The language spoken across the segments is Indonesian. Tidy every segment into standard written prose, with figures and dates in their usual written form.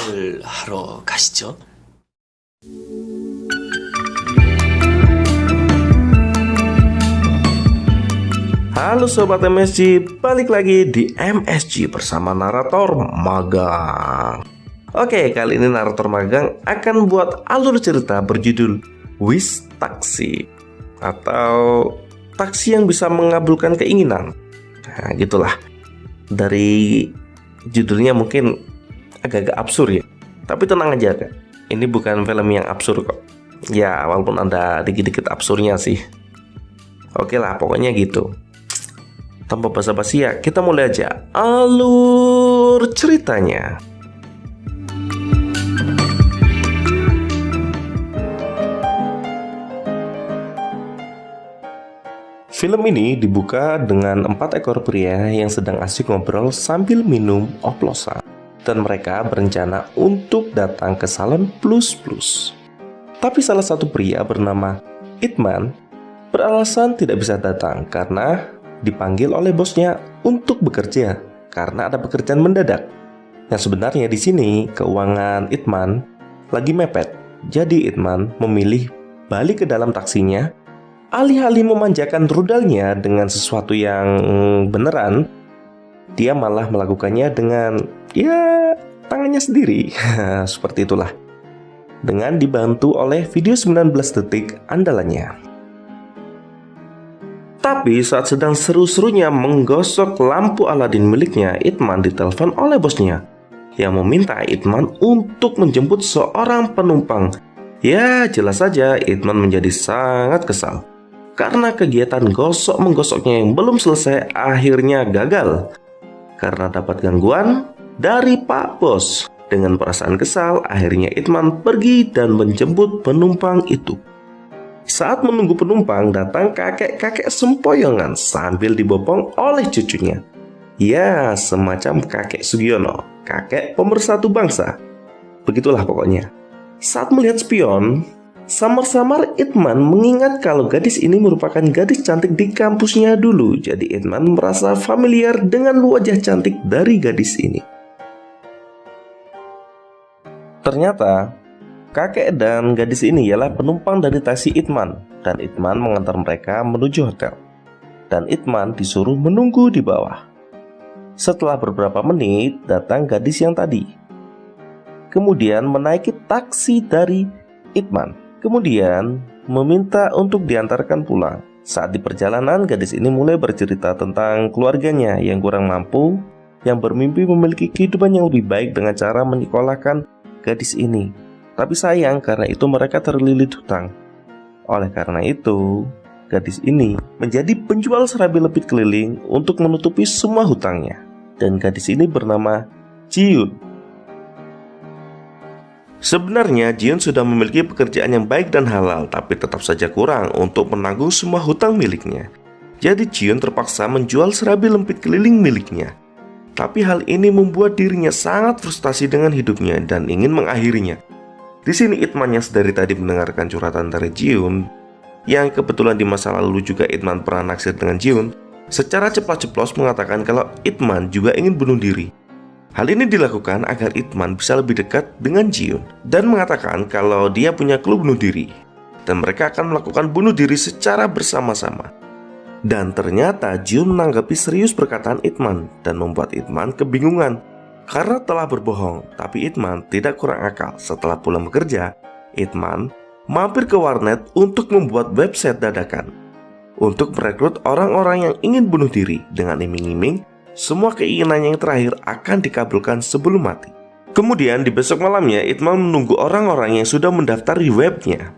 공부를 하러 가시죠. Halo Sobat MSG, balik lagi di MSG bersama narator magang. Oke, kali ini narator magang akan buat alur cerita berjudul Wish Taksi, atau taksi yang bisa mengabulkan keinginan. Nah, gitulah. Dari judulnya mungkin agak-agak absurd ya. Tapi tenang aja Kak, ini bukan film yang absurd kok. Ya, walaupun ada dikit-dikit absurdnya sih. Oke lah, pokoknya gitu. Tanpa basa-basi ya, kita mulai aja alur ceritanya. Film ini dibuka dengan 4 ekor pria yang sedang asik ngobrol sambil minum oplosan. Dan mereka berencana untuk datang ke salon plus-plus. Tapi salah satu pria bernama Itman beralasan tidak bisa datang karena dipanggil oleh bosnya untuk bekerja karena ada pekerjaan mendadak. Yang sebenarnya di sini keuangan Itman lagi mepet. Jadi Itman memilih balik ke dalam taksinya. Alih-alih memanjakan rudalnya dengan sesuatu yang beneran, dia malah melakukannya dengan tangannya sendiri. Seperti itulah. Dengan dibantu oleh video 19 detik andalannya. Tapi saat sedang seru-serunya menggosok lampu Aladin miliknya, Itman ditelepon oleh bosnya yang meminta Itman untuk menjemput seorang penumpang. Ya, jelas saja Itman menjadi sangat kesal karena kegiatan gosok-menggosoknya yang belum selesai akhirnya gagal karena dapat gangguan dari Pak Bos. Dengan perasaan kesal, akhirnya Itman pergi dan menjemput penumpang itu. Saat menunggu penumpang, datang kakek-kakek sempoyongan sambil dibopong oleh cucunya. Ya, semacam kakek Sugiono, kakek pemersatu bangsa. Begitulah pokoknya. Saat melihat spion, samar-samar Itman mengingat kalau gadis ini merupakan gadis cantik di kampusnya dulu. Jadi Itman merasa familiar dengan wajah cantik dari gadis ini. Ternyata kakek dan gadis ini ialah penumpang dari taksi Itman, dan Itman mengantar mereka menuju hotel. Dan Itman disuruh menunggu di bawah. Setelah beberapa menit, datang gadis yang tadi. Kemudian menaiki taksi dari Itman. Kemudian meminta untuk diantarkan pulang. Saat di perjalanan, gadis ini mulai bercerita tentang keluarganya yang kurang mampu, yang bermimpi memiliki kehidupan yang lebih baik dengan cara menyekolahkan gadis ini. Tapi sayang karena itu mereka terlilit hutang. Oleh karena itu, gadis ini menjadi penjual serabi lepit keliling untuk menutupi semua hutangnya. Dan gadis ini bernama Jiun. Sebenarnya Jiun sudah memiliki pekerjaan yang baik dan halal, tapi tetap saja kurang untuk menanggung semua hutang miliknya. Jadi Jiun terpaksa menjual serabi lepit keliling miliknya. Tapi hal ini membuat dirinya sangat frustasi dengan hidupnya dan ingin mengakhirinya. Di sini Itman yang sedari tadi mendengarkan curhatan dari Jiun, yang kebetulan di masa lalu juga Itman pernah naksir dengan Jiun, secara ceplas-ceplos mengatakan kalau Itman juga ingin bunuh diri. Hal ini dilakukan agar Itman bisa lebih dekat dengan Jiun dan mengatakan kalau dia punya clue bunuh diri dan mereka akan melakukan bunuh diri secara bersama-sama. Dan ternyata Jiun menanggapi serius perkataan Itman dan membuat Itman kebingungan karena telah berbohong. Tapi Itman tidak kurang akal. Setelah pulang bekerja, Itman mampir ke warnet untuk membuat website dadakan untuk merekrut orang-orang yang ingin bunuh diri dengan iming-iming semua keinginannya yang terakhir akan dikabulkan sebelum mati. Kemudian di besok malamnya Itman menunggu orang-orang yang sudah mendaftar di webnya.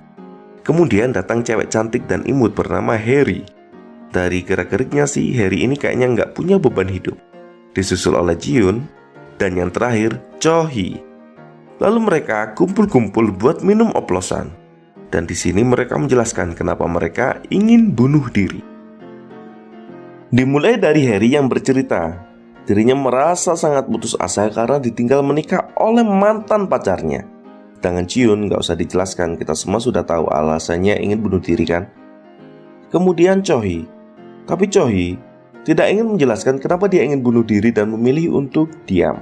Kemudian datang cewek cantik dan imut bernama Harry. Dari gerak-geriknya sih, Harry ini kayaknya nggak punya beban hidup. Disusul oleh Jiun, dan yang terakhir, Cho-hee. Lalu mereka kumpul-kumpul buat minum oplosan. Dan di sini mereka menjelaskan kenapa mereka ingin bunuh diri. Dimulai dari Harry yang bercerita, dirinya merasa sangat putus asa karena ditinggal menikah oleh mantan pacarnya. Sedangkan Jiun nggak usah dijelaskan, kita semua sudah tahu alasannya ingin bunuh diri kan. Kemudian Cho-hee. Tapi Cho-hee tidak ingin menjelaskan kenapa dia ingin bunuh diri dan memilih untuk diam.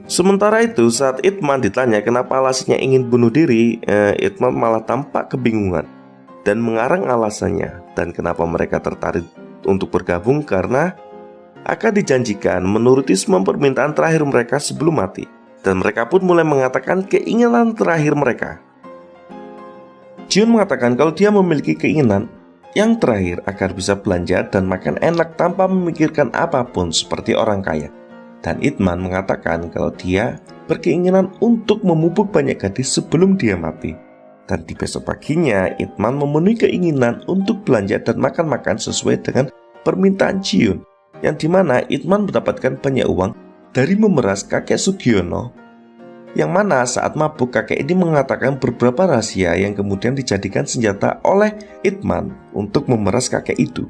Sementara itu, saat Itman ditanya kenapa alasannya ingin bunuh diri, Itman malah tampak kebingungan dan mengarang alasannya dan kenapa mereka tertarik untuk bergabung karena akan dijanjikan menuruti semua permintaan terakhir mereka sebelum mati. Dan mereka pun mulai mengatakan keinginan terakhir mereka. Jiun mengatakan kalau dia memiliki keinginan yang terakhir agar bisa belanja dan makan enak tanpa memikirkan apapun seperti orang kaya. Dan Itman mengatakan kalau dia berkeinginan untuk memupuk banyak gadis sebelum dia mati. Dan di besok paginya, Itman memenuhi keinginan untuk belanja dan makan-makan sesuai dengan permintaan Jiun, yang dimana Itman mendapatkan banyak uang dari memeras kakek Sugiono, yang mana saat mabuk kakek ini mengatakan beberapa rahasia yang kemudian dijadikan senjata oleh Itman untuk memeras kakek itu.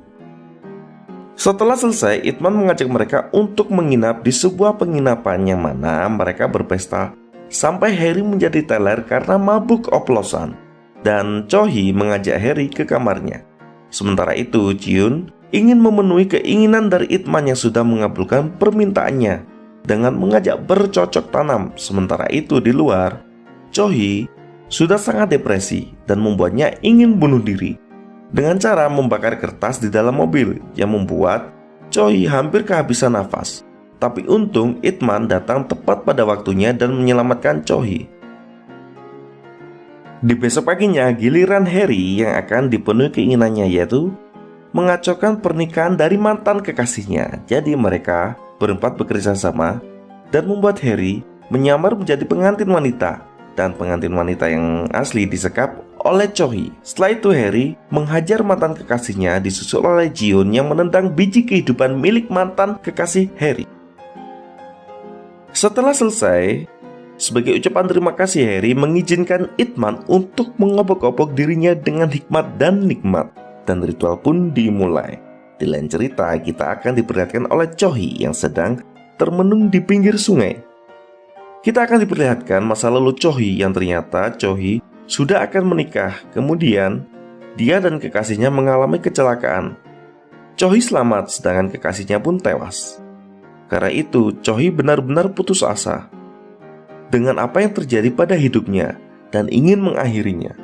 Setelah selesai, Itman mengajak mereka untuk menginap di sebuah penginapan yang mana mereka berpesta sampai Harry menjadi teler karena mabuk oplosan, dan Cho-hee mengajak Harry ke kamarnya. Sementara itu, Jiun ingin memenuhi keinginan dari Itman yang sudah mengabulkan permintaannya dengan mengajak bercocok tanam. Sementara itu di luar, Cho-hee sudah sangat depresi dan membuatnya ingin bunuh diri dengan cara membakar kertas di dalam mobil yang membuat Cho-hee hampir kehabisan nafas. Tapi untung Itman datang tepat pada waktunya dan menyelamatkan Cho-hee. Di besok paginya, giliran Harry yang akan dipenuhi keinginannya, yaitu mengacaukan pernikahan dari mantan kekasihnya. Jadi mereka berempat bekerja sama dan membuat Harry menyamar menjadi pengantin wanita, dan pengantin wanita yang asli disekap oleh Cho-hee. Setelah itu Harry menghajar mantan kekasihnya, disusul oleh Jiun yang menendang biji kehidupan milik mantan kekasih Harry. Setelah selesai, sebagai ucapan terima kasih, Harry mengizinkan Itman untuk mengobok-obok dirinya dengan hikmat dan nikmat, dan ritual pun dimulai. Di lain cerita, kita akan diperlihatkan oleh Cho-hee yang sedang termenung di pinggir sungai. Kita akan diperlihatkan masa lalu Cho-hee yang ternyata Cho-hee sudah akan menikah. Kemudian dia dan kekasihnya mengalami kecelakaan. Cho-hee selamat, sedangkan kekasihnya pun tewas. Karena itu Cho-hee benar-benar putus asa dengan apa yang terjadi pada hidupnya dan ingin mengakhirinya.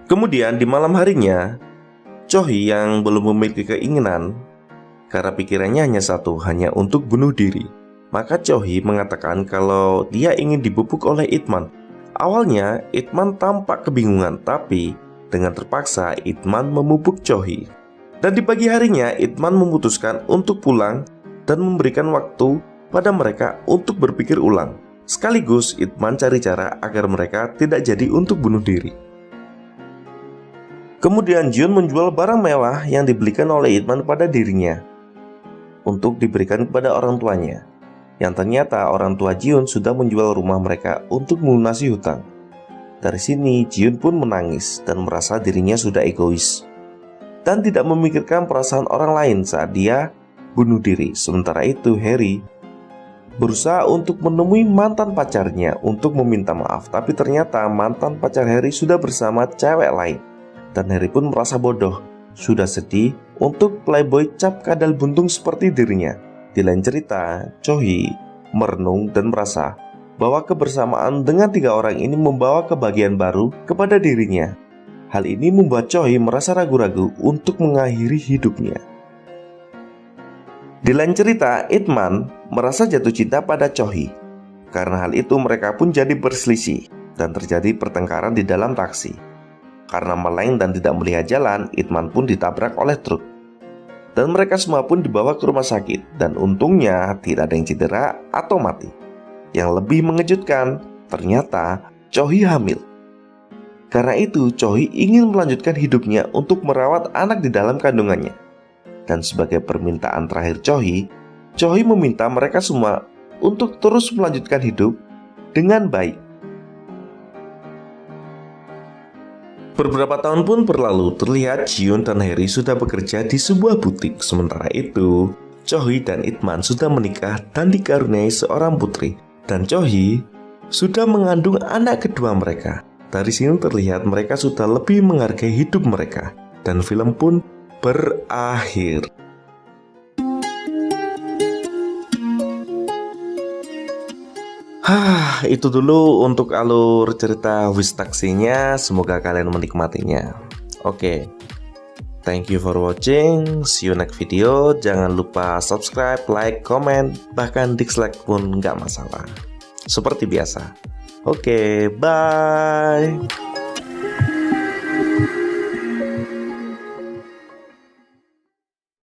Kemudian di malam harinya, Cho-hee yang belum memiliki keinginan karena pikirannya hanya satu, hanya untuk bunuh diri. Maka Cho-hee mengatakan kalau dia ingin dibubuk oleh Itman. Awalnya Itman tampak kebingungan, tapi dengan terpaksa Itman memupuk Cho-hee. Dan di pagi harinya Itman memutuskan untuk pulang dan memberikan waktu pada mereka untuk berpikir ulang. Sekaligus Itman cari cara agar mereka tidak jadi untuk bunuh diri. Kemudian Jiun menjual barang mewah yang dibelikan oleh Itman pada dirinya untuk diberikan kepada orang tuanya, yang ternyata orang tua Jiun sudah menjual rumah mereka untuk melunasi hutang. Dari sini Jiun pun menangis dan merasa dirinya sudah egois dan tidak memikirkan perasaan orang lain saat dia bunuh diri. Sementara itu Harry berusaha untuk menemui mantan pacarnya untuk meminta maaf, tapi ternyata mantan pacar Harry sudah bersama cewek lain. Dan Harry pun merasa bodoh, sudah sedih untuk playboy cap kadal buntung seperti dirinya. Di lain cerita, Cho-hee merenung dan merasa bahwa kebersamaan dengan 3 orang ini membawa kebahagiaan baru kepada dirinya. Hal ini membuat Cho-hee merasa ragu-ragu untuk mengakhiri hidupnya. Di lain cerita, Itman merasa jatuh cinta pada Cho-hee. Karena hal itu mereka pun jadi berselisih dan terjadi pertengkaran di dalam taksi. Karena meleng dan tidak melihat jalan, Itman pun ditabrak oleh truk. Dan mereka semua pun dibawa ke rumah sakit, dan untungnya tidak ada yang cedera atau mati. Yang lebih mengejutkan, ternyata Cho-hee hamil. Karena itu Cho-hee ingin melanjutkan hidupnya untuk merawat anak di dalam kandungannya. Dan sebagai permintaan terakhir Cho-hee meminta mereka semua untuk terus melanjutkan hidup dengan baik. Beberapa tahun pun berlalu, terlihat Jiun dan Harry sudah bekerja di sebuah butik. Sementara itu, Cho-hee dan Itman sudah menikah dan dikaruniai seorang putri. Dan Cho-hee sudah mengandung anak kedua mereka. Dari sini terlihat mereka sudah lebih menghargai hidup mereka. Dan film pun berakhir. Itu dulu untuk alur cerita Wish Taxi-nya. Semoga kalian menikmatinya. Oke. Thank you for watching. See you next video. Jangan lupa subscribe, like, comment, bahkan dislike pun nggak masalah. Seperti biasa. Oke, bye.